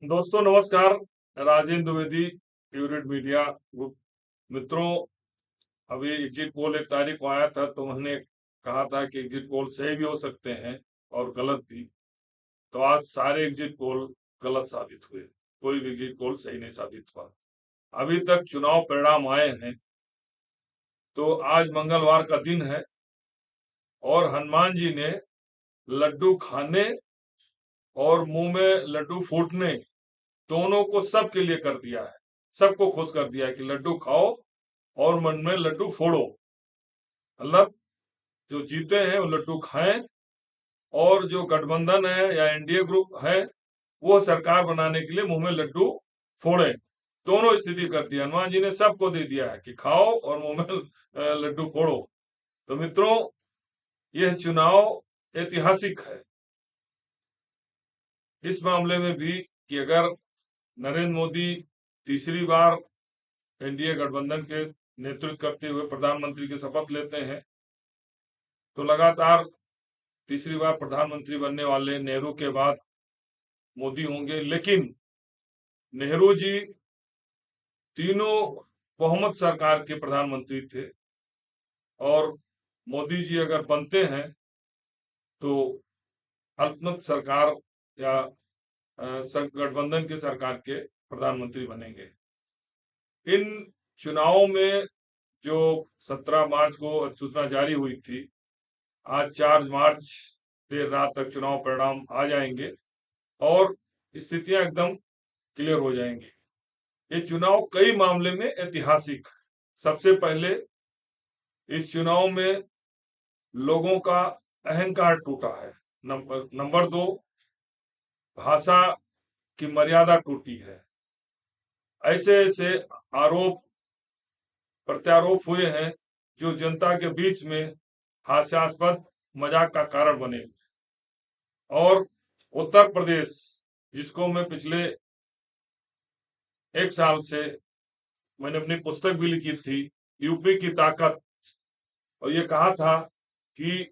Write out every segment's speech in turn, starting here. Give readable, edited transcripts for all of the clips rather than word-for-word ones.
दोस्तों नमस्कार। Rajendra Dwivedi, unit media group. मित्रों, अभी एग्जिट पोल एक तारीख को आया था, तो मैंने कहा था कि एग्जिट पोल सही भी हो सकते हैं और गलत भी। तो आज सारे एग्जिट पोल गलत साबित हुए, कोई भी एग्जिट पोल सही नहीं साबित हुआ। अभी तक चुनाव परिणाम आए हैं, तो आज मंगलवार का दिन है और हनुमान जी ने लड्डू खाने और मुंह में लड्डू फूटने दोनों को सबके लिए कर दिया है। सबको खुश कर दिया है कि लड्डू खाओ और मन में लड्डू फोड़ो। मतलब जो जीते हैं वो लड्डू खाएं और जो गठबंधन है या एनडीए ग्रुप है वो सरकार बनाने के लिए मुंह में लड्डू फोड़े। दोनों स्थिति कर दी। हनुमान जी ने सबको दे दिया है कि खाओ और मुंह में लड्डू फोड़ो। तो मित्रों, यह चुनाव ऐतिहासिक है इस मामले में भी कि अगर नरेंद्र मोदी तीसरी बार एनडीए गठबंधन के नेतृत्व करते हुए प्रधानमंत्री की शपथ लेते हैं, तो लगातार तीसरी बार प्रधानमंत्री बनने वाले नेहरू के बाद मोदी होंगे। लेकिन नेहरू जी तीनों बहुमत सरकार के प्रधानमंत्री थे और मोदी जी अगर बनते हैं तो अल्पमत सरकार या गठबंधन की सरकार के प्रधानमंत्री बनेंगे। इन चुनावों में जो 17 मार्च को अधिसूचना जारी हुई थी, आज 4 मार्च देर रात तक चुनाव परिणाम आ जाएंगे और स्थितियां एकदम क्लियर हो जाएंगी। ये चुनाव कई मामले में ऐतिहासिक। सबसे पहले इस चुनाव में लोगों का अहंकार टूटा है। नंबर 2, भाषा की मर्यादा टूटी है। ऐसे ऐसे आरोप प्रत्यारोप हुए हैं जो जनता के बीच में हास्यास्पद मजाक का कारण बने। और उत्तर प्रदेश, जिसको मैं पिछले 1 साल से मैंने अपनी पुस्तक भी लिखी थी, यूपी की ताकत, और ये कहा था कि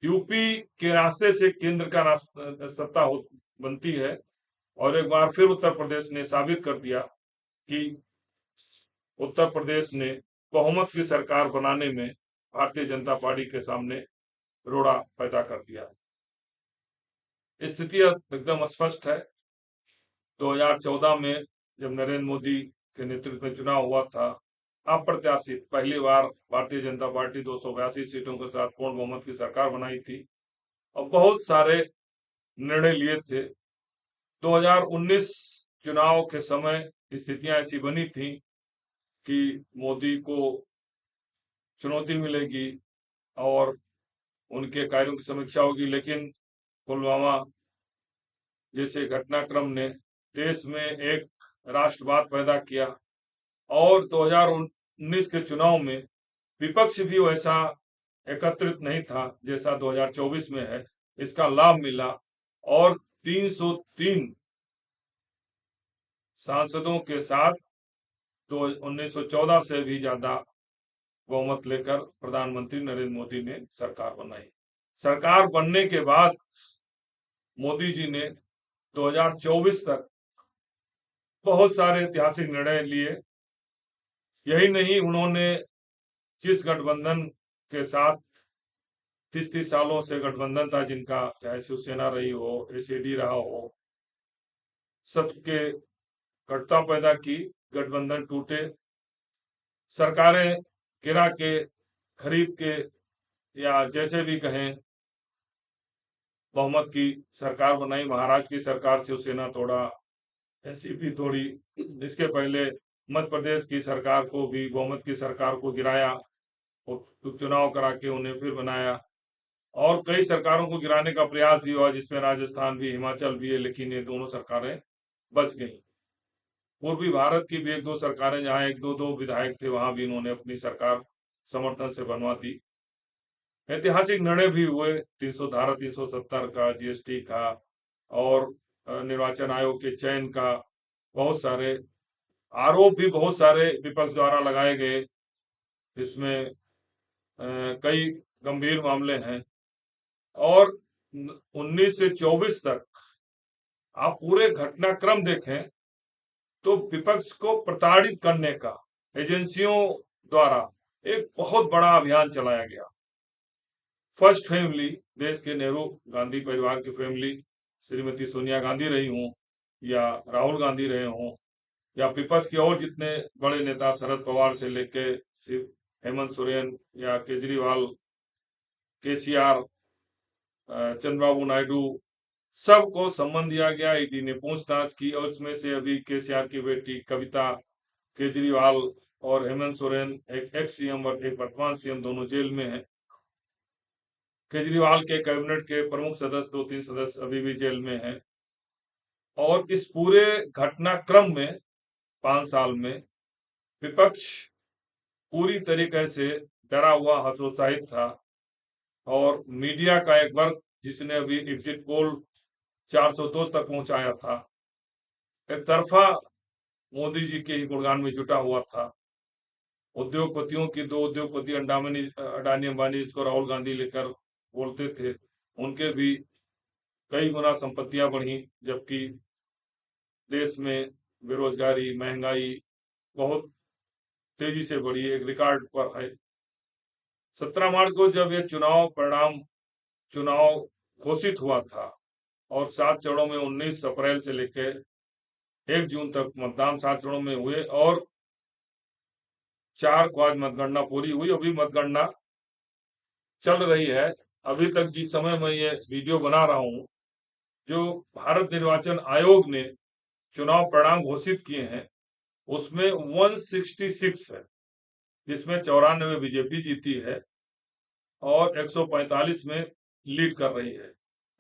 यूपी के रास्ते से केंद्र का सत्ता बनती है। और एक बार फिर उत्तर प्रदेश ने साबित कर दिया कि उत्तर प्रदेश ने बहुमत की सरकार बनाने में भारतीय जनता पार्टी के सामने रोड़ा पैदा कर दिया। स्थिति एकदम स्पष्ट है। 2014 में जब नरेंद्र मोदी के नेतृत्व में चुनाव हुआ था, अप्रत्याशित पहली बार भारतीय जनता पार्टी 282 सीटों के साथ पूर्ण बहुमत की सरकार बनाई थी और बहुत सारे निर्णय लिए थे। 2019 चुनाव के समय स्थितियां ऐसी बनी थी कि मोदी को चुनौती मिलेगी और उनके कार्यों की समीक्षा होगी, लेकिन पुलवामा जैसे घटनाक्रम ने देश में एक राष्ट्रवाद पैदा किया और 2019 के चुनाव में विपक्ष भी वैसा एकत्रित नहीं था जैसा 2024 में है। इसका लाभ मिला और 303 सांसदों के साथ तो 1914 से भी ज्यादा बहुमत लेकर प्रधानमंत्री नरेंद्र मोदी ने सरकार बनाई। सरकार बनने के बाद मोदी जी ने 2024 तक बहुत सारे ऐतिहासिक निर्णय लिए। यही नहीं, उन्होंने जिस गठबंधन के साथ 30 सालों से गठबंधन था, जिनका चाहे शिवसेना रही हो, एसएडी रहा हो, सबके कटुता पैदा की, गठबंधन टूटे, सरकारें गिरा के, खरीद के, या जैसे भी कहें, बहुमत की सरकार बनाई। महाराष्ट्र की सरकार शिवसेना तोड़ा, एनसीपी तोड़ी। इसके पहले मध्य प्रदेश की सरकार को भी, बहुमत की सरकार को गिराया और चुनाव करा के उन्हें फिर बनाया। और कई सरकारों को गिराने का प्रयास भी हुआ, जिसमें राजस्थान भी, हिमाचल भी है, लेकिन ये दोनों सरकारें बच गई। पूर्वी भारत की भी 1-2 सरकारें जहां 1-2 विधायक थे, वहां भी इन्होंने अपनी सरकार समर्थन से बनवा दी। ऐतिहासिक निर्णय भी हुए, 370 का, जीएसटी का और निर्वाचन आयोग के चयन का। बहुत सारे आरोप भी बहुत सारे विपक्ष द्वारा लगाए गए। इसमें कई गंभीर मामले हैं। और 19 से 24 तक आप पूरे घटनाक्रम देखें तो विपक्ष को प्रताड़ित करने का एजेंसियों द्वारा एक बहुत बड़ा अभियान चलाया गया। फर्स्ट फैमिली, देश के नेहरू गांधी परिवार की फैमिली, श्रीमती सोनिया गांधी रही हों या राहुल गांधी रहे हों या विपक्ष के और जितने बड़े नेता शरद पवार से लेके हेमंत सोरेन या केजरीवाल, केसीआर, चंद्रबाबू नायडू, सबको सम्मन दिया गया। ईडी ने पूछताछ की और उसमें से अभी केसीआर की बेटी कविता केजरीवाल और हेमंत सोरेन, एक एक्स सीएम और एक वर्तमान सीएम, दोनों जेल में हैं। केजरीवाल के कैबिनेट के प्रमुख सदस्य, 2-3 सदस्य अभी भी जेल में हैं। और इस पूरे घटनाक्रम में 5 साल में विपक्ष पूरी तरीके से डरा हुआ, हतोत्साहित था। और मीडिया का एक वर्ग जिसने अभी एग्जिट पोल 402 तक पहुंचाया था, एक तरफा मोदी जी के ही गुणगान में जुटा हुआ था। उद्योगपतियों की, 2 उद्योगपति अडानी अंबानी, जिसको राहुल गांधी लेकर बोलते थे, उनके भी कई गुना संपत्तियां बढ़ी, जबकि देश में बेरोजगारी, महंगाई बहुत तेजी से बढ़ी, एक रिकॉर्ड पर है। 17 मार्च को जब ये चुनाव घोषित हुआ था और 7 चरणों में 19 अप्रैल से लेकर 1 जून तक मतदान 7 चरणों में हुए और 4 को आज मतगणना पूरी हुई। अभी मतगणना चल रही है। अभी तक जिस समय मैं ये वीडियो बना रहा हूं, जो भारत निर्वाचन आयोग ने चुनाव परिणाम घोषित किए हैं उसमें 166 है, जिसमें 94 बीजेपी जीती है और 145 में लीड कर रही है।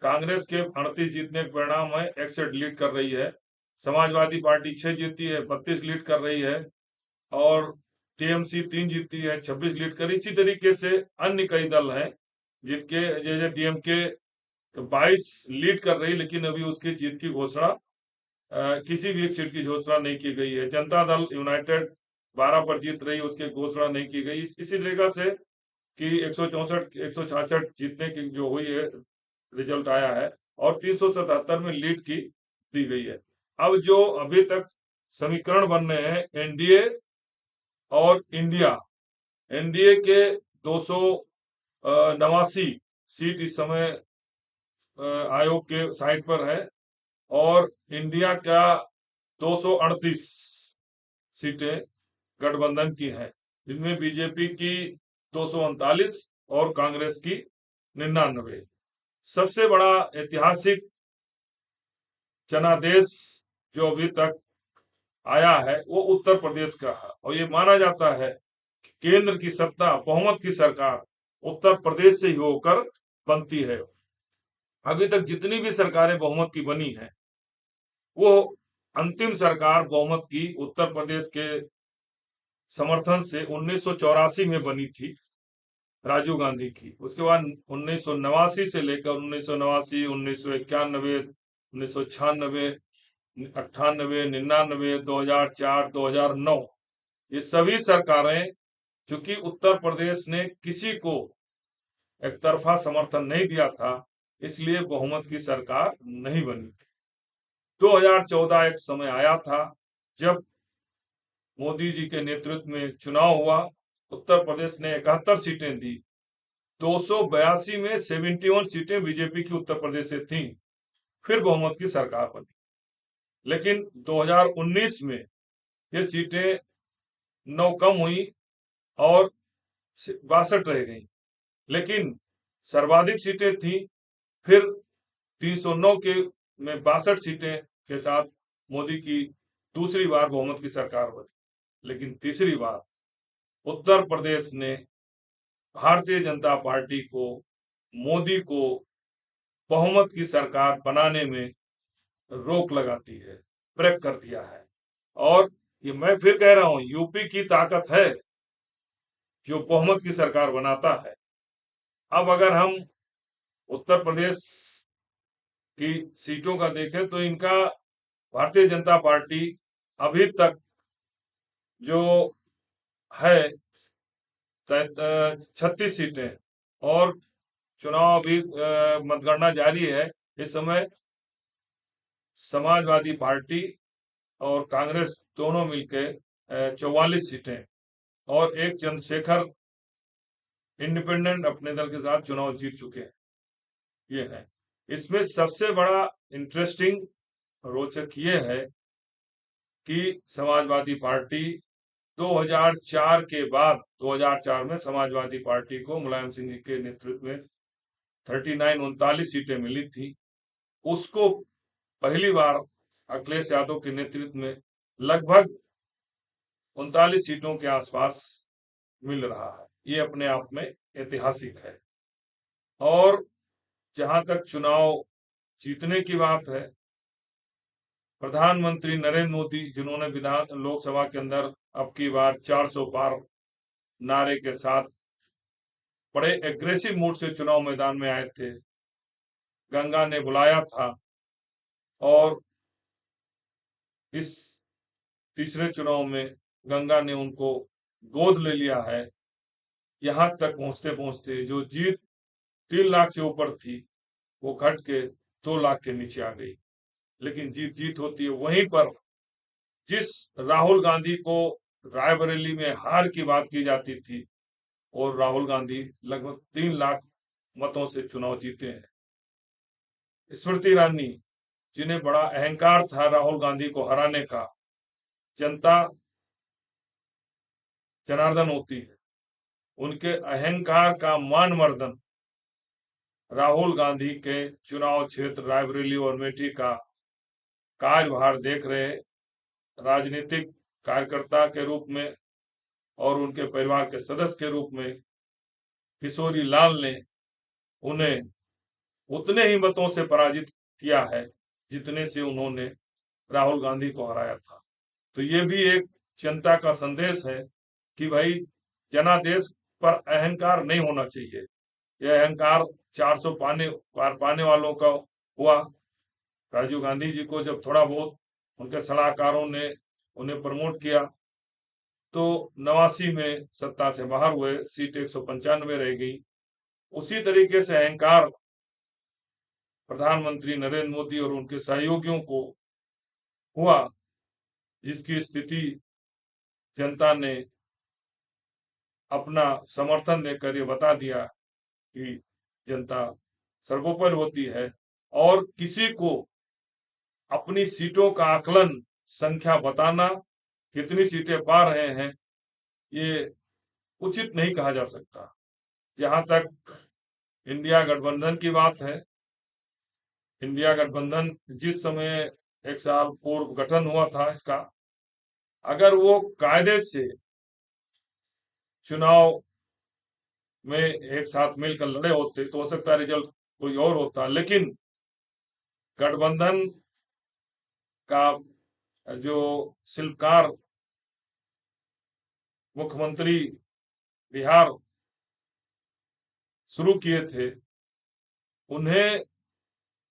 कांग्रेस के 38 जीतने के परिणाम है, 61 लीड कर रही है। समाजवादी पार्टी 6 जीती है, 32 लीड कर रही है। और टीएमसी 3 जीती है, 26 लीड कर। इसी तरीके से अन्य कई दल हैं जिनके, जैसे डीएमके 22 लीड कर रही, लेकिन अभी उसकी जीत की घोषणा किसी भी एक सीट की घोषणा नहीं की गई है। जनता दल यूनाइटेड 12 पर जीत रही, उसकी घोषणा नहीं की गई। इसी तरीका से कि 164 166 जीतने की जो हुई है, रिजल्ट आया है और 377 में लीड की दी गई है। अब जो अभी तक समीकरण बन रहे हैं एनडीए और इंडिया, एनडीए के 289 सीट इस समय आयोग के साइट पर है और इंडिया का 238 सीटें गठबंधन की हैं, जिनमें बीजेपी की 239 और कांग्रेस की 99। सबसे बड़ा ऐतिहासिक जनादेश जो अभी तक आया है वो उत्तर प्रदेश का है और ये माना जाता है कि केंद्र की सत्ता, बहुमत की सरकार उत्तर प्रदेश से ही होकर बनती है। अभी तक जितनी भी सरकारें बहुमत की बनी हैं, वो अंतिम सरकार बहुमत की उत्तर प्रदेश के समर्थन से 1984 में बनी थी, राजीव गांधी की। उसके बाद 1989 से लेकर 1989, 1991, 1996, 98, 99, 2004, 2009, ये सभी सरकारें, चूंकि उत्तर प्रदेश ने किसी को एक तरफा समर्थन नहीं दिया था, इसलिए बहुमत की सरकार नहीं बनी थी। 2014 एक समय आया था जब मोदी जी के नेतृत्व में चुनाव हुआ, उत्तर प्रदेश ने 71 सीटें दी, 282 में 71 सीटें बीजेपी की उत्तर प्रदेश से थीं, फिर बहुमत की सरकार बनी। लेकिन 2019 में ये सीटें 9 कम हुई और 62 रह गई, लेकिन सर्वाधिक सीटें थी। फिर 309 के में 62 सीटें के साथ मोदी की दूसरी बार बहुमत की सरकार बनी। लेकिन तीसरी बार उत्तर प्रदेश ने भारतीय जनता पार्टी को, मोदी को बहुमत की सरकार बनाने में रोक लगाती है, ब्रेक कर दिया है। और ये मैं फिर कह रहा हूं, यूपी की ताकत है जो बहुमत की सरकार बनाता है। अब अगर हम उत्तर प्रदेश की सीटों का देखें तो इनका भारतीय जनता पार्टी अभी तक जो है 36 सीटें, और चुनाव अभी मतगणना जारी है। इस समय समाजवादी पार्टी और कांग्रेस दोनों मिलकर 44 सीटें और एक चंद्रशेखर इंडिपेंडेंट अपने दल के साथ चुनाव जीत चुके हैं। ये है इसमें सबसे बड़ा इंटरेस्टिंग रोचक ये है कि समाजवादी पार्टी 2004 के बाद 2004 में समाजवादी पार्टी को मुलायम सिंह के नेतृत्व में 39 सीटें मिली थी। उसको पहली बार अखिलेश यादव के नेतृत्व में लगभग 39 सीटों के आसपास मिल रहा है। ये अपने आप में ऐतिहासिक है। और जहां तक चुनाव जीतने की बात है, प्रधानमंत्री नरेंद्र मोदी जिन्होंने विधान लोकसभा के अंदर अब की बार 400 पार नारे के साथ बड़े एग्रेसिव मूड से चुनाव मैदान में आए थे, गंगा ने बुलाया था और इस तीसरे चुनाव में गंगा ने उनको गोद ले लिया है। यहां तक पहुंचते पहुंचते जो जीत 3 लाख से ऊपर थी वो घट के 2 लाख के नीचे आ गई। लेकिन जीत जीत होती है। वहीं पर जिस राहुल गांधी को रायबरेली में हार की बात की जाती थी और राहुल गांधी लगभग 3 लाख मतों से चुनाव जीते हैं। स्मृति ईरानी जिन्हें बड़ा अहंकार था राहुल गांधी को हराने का, जनता जनार्दन होती है, उनके अहंकार का मान मर्दन राहुल गांधी के चुनाव क्षेत्र रायबरेली और मेठी का कार्यभार देख रहे राजनीतिक कार्यकर्ता के रूप में और उनके परिवार के सदस्य के रूप में किशोरी लाल ने उन्हें उतने ही मतों से पराजित किया है जितने से उन्होंने राहुल गांधी को हराया था। तो ये भी एक जनता का संदेश है कि भाई जनादेश पर अहंकार नहीं होना चाहिए। यह अहंकार 400 पाने वालों का हुआ। राजीव गांधी जी को जब थोड़ा बहुत उनके सलाहकारों ने उन्हें प्रमोट किया तो 89 में सत्ता से बाहर हुए, सीट 195 रह गई। उसी तरीके से अहंकार प्रधानमंत्री नरेंद्र मोदी और उनके सहयोगियों को हुआ, जिसकी स्थिति जनता ने अपना समर्थन देकर ये बता दिया कि जनता सर्वोपरि होती है और किसी को अपनी सीटों का आकलन संख्या बताना, कितनी सीटें पा रहे हैं, ये उचित नहीं कहा जा सकता। जहां तक इंडिया गठबंधन की बात है, इंडिया गठबंधन जिस समय 1 साल पूर्व गठन हुआ था इसका, अगर वो कायदे से चुनाव में एक साथ मिलकर लड़े होते तो हो सकता है रिजल्ट कोई और होता। लेकिन गठबंधन का जो शिल्पकार मुख्यमंत्री बिहार शुरू किए थे, उन्हें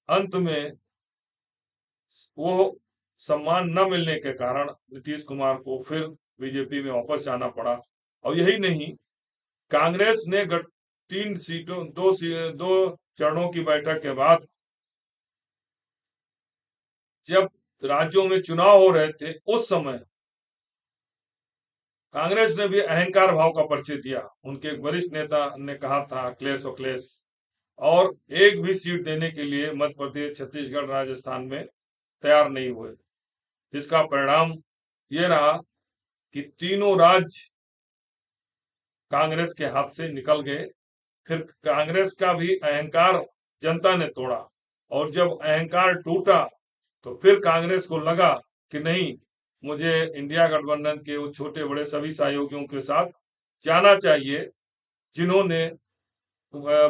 अंत में वो सम्मान न मिलने के कारण नीतीश कुमार को फिर बीजेपी में वापस जाना पड़ा। और यही नहीं, कांग्रेस ने 3 सीटों 2 चरणों की बैठक के बाद जब राज्यों में चुनाव हो रहे थे उस समय कांग्रेस ने भी अहंकार भाव का परिचय दिया। उनके एक वरिष्ठ नेता ने कहा था अखिलेश और एक भी सीट देने के लिए मध्य प्रदेश, छत्तीसगढ़, राजस्थान में तैयार नहीं हुए, जिसका परिणाम ये रहा कि तीनों राज्य कांग्रेस के हाथ से निकल गए। फिर कांग्रेस का भी अहंकार जनता ने तोड़ा और जब अहंकार टूटा तो फिर कांग्रेस को लगा कि नहीं, मुझे इंडिया गठबंधन के उस छोटे बड़े सभी सहयोगियों के साथ जाना चाहिए जिन्होंने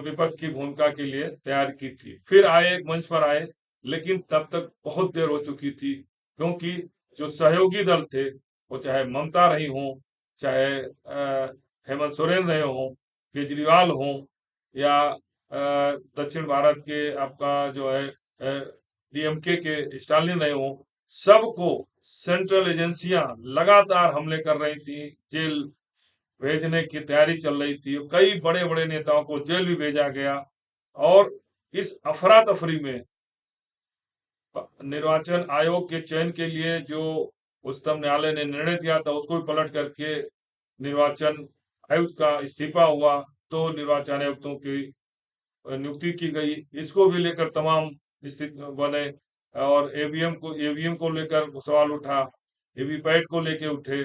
विपक्ष की भूमिका के लिए तैयार की थी। फिर आए, एक मंच पर आए, लेकिन तब तक बहुत देर हो चुकी थी, क्योंकि जो सहयोगी दल थे वो चाहे ममता रही हो, चाहे हेमंत सोरेन रहे हो, केजरीवाल हो, या दक्षिण भारत के आपका जो है डीएमके के स्टालिन रहे हो, सबको सेंट्रल एजेंसियां लगातार हमले कर रही थी, जेल भेजने की तैयारी चल रही थी। कई बड़े बड़े नेताओं को जेल भी भेजा गया और इस अफरा तफरी में निर्वाचन आयोग के चयन के लिए जो उच्चतम न्यायालय ने निर्णय दिया था उसको भी पलट करके निर्वाचन आयुक्त का इस्तीफा हुआ, तो निर्वाचन आयुक्तों की नियुक्ति की गई। इसको भी लेकर तमाम स्थिति बने और ईवीएम को लेकर सवाल उठा, वीवीपैट को लेकर उठे,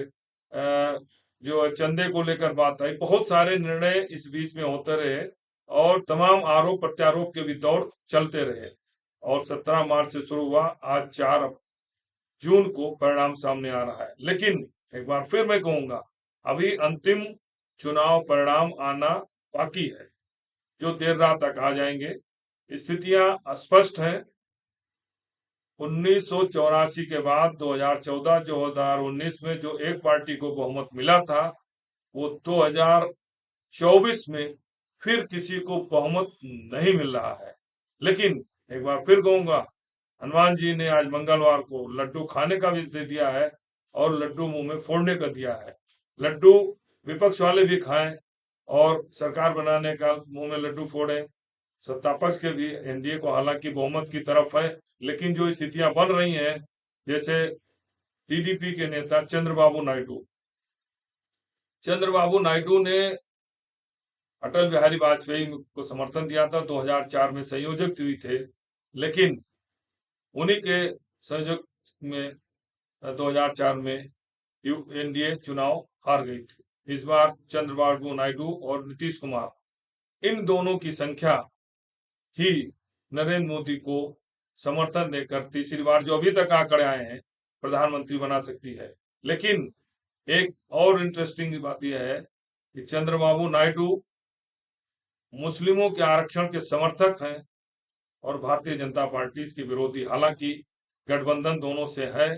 जो चंदे को लेकर बात आई। बहुत सारे निर्णय इस बीच में होते रहे और तमाम आरोप प्रत्यारोप के भी दौर चलते रहे और 17 मार्च से शुरू हुआ, आज 4 जून को परिणाम सामने आ रहा है। लेकिन एक बार फिर मैं कहूंगा, अभी अंतिम चुनाव परिणाम आना बाकी है, जो देर रात तक आ जाएंगे। स्थितियां स्पष्ट हैं। 1984 के बाद 2014 2019 में जो एक पार्टी को बहुमत मिला था, वो 2024 में फिर किसी को बहुमत नहीं मिल रहा है। लेकिन एक बार फिर कहूंगा, हनुमान जी ने आज मंगलवार को लड्डू खाने का भी दे दिया है और लड्डू मुंह में फोड़ने का दिया है। लड्डू विपक्ष वाले भी खाएं और सरकार बनाने का मुंह में लड्डू फोड़े। सत्ता पक्ष के भी एनडीए को हालांकि बहुमत की तरफ है, लेकिन जो स्थितियां बन रही हैं, जैसे टीडीपी के नेता चंद्रबाबू नायडू ने अटल बिहारी वाजपेयी को समर्थन दिया था, 2004 में संयोजक भी थे, लेकिन उन्हीं के संयोजक में 2004 में एनडीए चुनाव हार गई थी। इस बार चंद्रबाबू नायडू और नीतीश कुमार, इन दोनों की संख्या ही नरेंद्र मोदी को समर्थन देकर तीसरी बार, जो अभी तक आंकड़े आए हैं, प्रधानमंत्री बना सकती है। लेकिन एक और इंटरेस्टिंग बात यह है कि चंद्रबाबू नायडू मुस्लिमों के आरक्षण के समर्थक हैं और भारतीय जनता पार्टी इसके विरोधी। हालांकि गठबंधन दोनों से है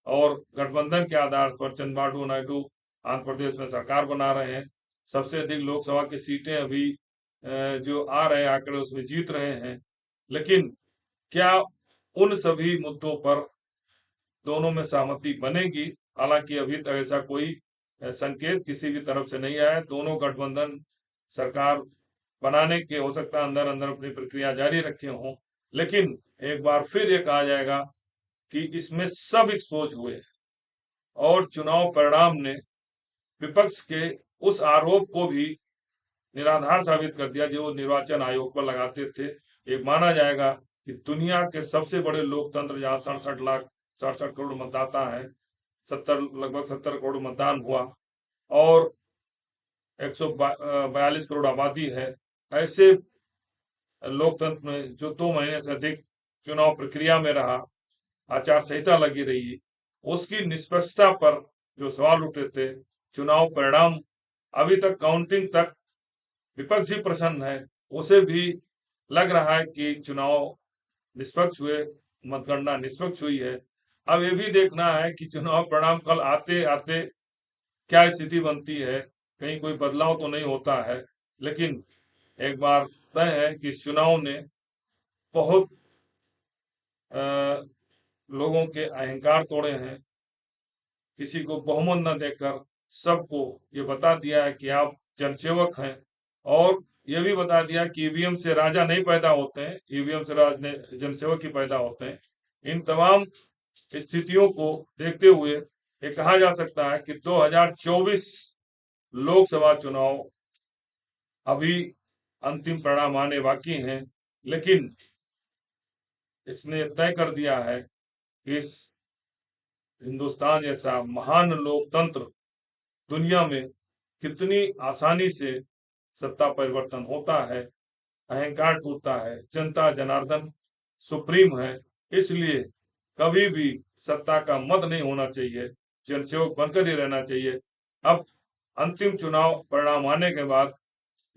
और गठबंधन के आधार पर चंद्रबाबू नायडू आंध्र प्रदेश में सरकार बना रहे हैं। सबसे अधिक लोकसभा की सीटें अभी जो आ रहे आंकड़े उसमें जीत रहे हैं। लेकिन क्या उन सभी मुद्दों पर दोनों में सहमति बनेगी? हालांकि अभी तक ऐसा कोई संकेत किसी भी तरफ से नहीं आया। दोनों गठबंधन सरकार बनाने के हो सकता है अंदर अंदर अपनी प्रक्रिया जारी रखे हों, लेकिन एक बार फिर ये कहा जाएगा कि इसमें सब एक्सपोज हुए और चुनाव परिणाम ने विपक्ष के उस आरोप को भी निराधार साबित कर दिया जो निर्वाचन आयोग पर लगाते थे। ये माना जाएगा कि दुनिया के सबसे बड़े लोकतंत्र, जहां 67 करोड़ मतदाता है, लगभग 70 करोड़ मतदान हुआ और 142 करोड़ आबादी है, ऐसे लोकतंत्र में जो 2 महीने से अधिक चुनाव प्रक्रिया में रहा, आचार संहिता लगी रही, उसकी निष्पक्षता पर जो सवाल उठे थे, चुनाव परिणाम अभी तक काउंटिंग तक विपक्ष भी प्रसन्न है, उसे भी लग रहा है कि चुनाव निष्पक्ष हुए, मतगणना निष्पक्ष हुई है। अब ये भी देखना है कि चुनाव परिणाम कल आते आते क्या स्थिति बनती है, कहीं कोई बदलाव तो नहीं होता है। लेकिन एक बार तय है कि इस चुनाव ने बहुत लोगों के अहंकार तोड़े हैं। किसी को बहुमत न देकर सबको ये बता दिया है कि आप जनसेवक हैं और ये भी बता दिया कि ईवीएम से राजा नहीं पैदा होते हैं, ईवीएम से जनसेवक ही पैदा होते हैं। इन तमाम स्थितियों को देखते हुए ये कहा जा सकता है कि 2024 लोकसभा चुनाव अभी अंतिम परिणाम आने बाकी हैं, लेकिन इसने तय कर दिया है कि इस हिंदुस्तान जैसा महान लोकतंत्र दुनिया में कितनी आसानी से सत्ता परिवर्तन होता है, अहंकार टूटता है। जनता जनार्दन सुप्रीम है, इसलिए कभी भी सत्ता का मत नहीं होना चाहिए, जनसेवक बनकर ही रहना चाहिए। अब अंतिम चुनाव परिणाम आने के बाद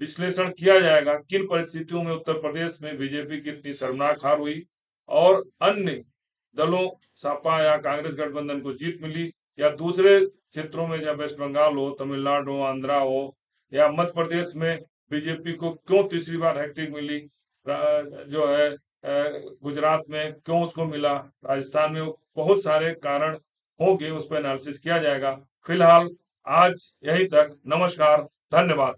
विश्लेषण किया जाएगा किन परिस्थितियों में उत्तर प्रदेश में बीजेपी की इतनी शर्मनाक हार हुई और अन्य दलों सपा या कांग्रेस गठबंधन को जीत मिली, या दूसरे क्षेत्रों में जब वेस्ट बंगाल हो, तमिलनाडु हो, आंध्रा हो या मध्य प्रदेश में बीजेपी को क्यों तीसरी बार हैट्रिक मिली, जो है गुजरात में क्यों उसको मिला, राजस्थान में बहुत सारे कारण होंगे, उस पर एनालिसिस किया जाएगा। फिलहाल आज यही तक। नमस्कार, धन्यवाद।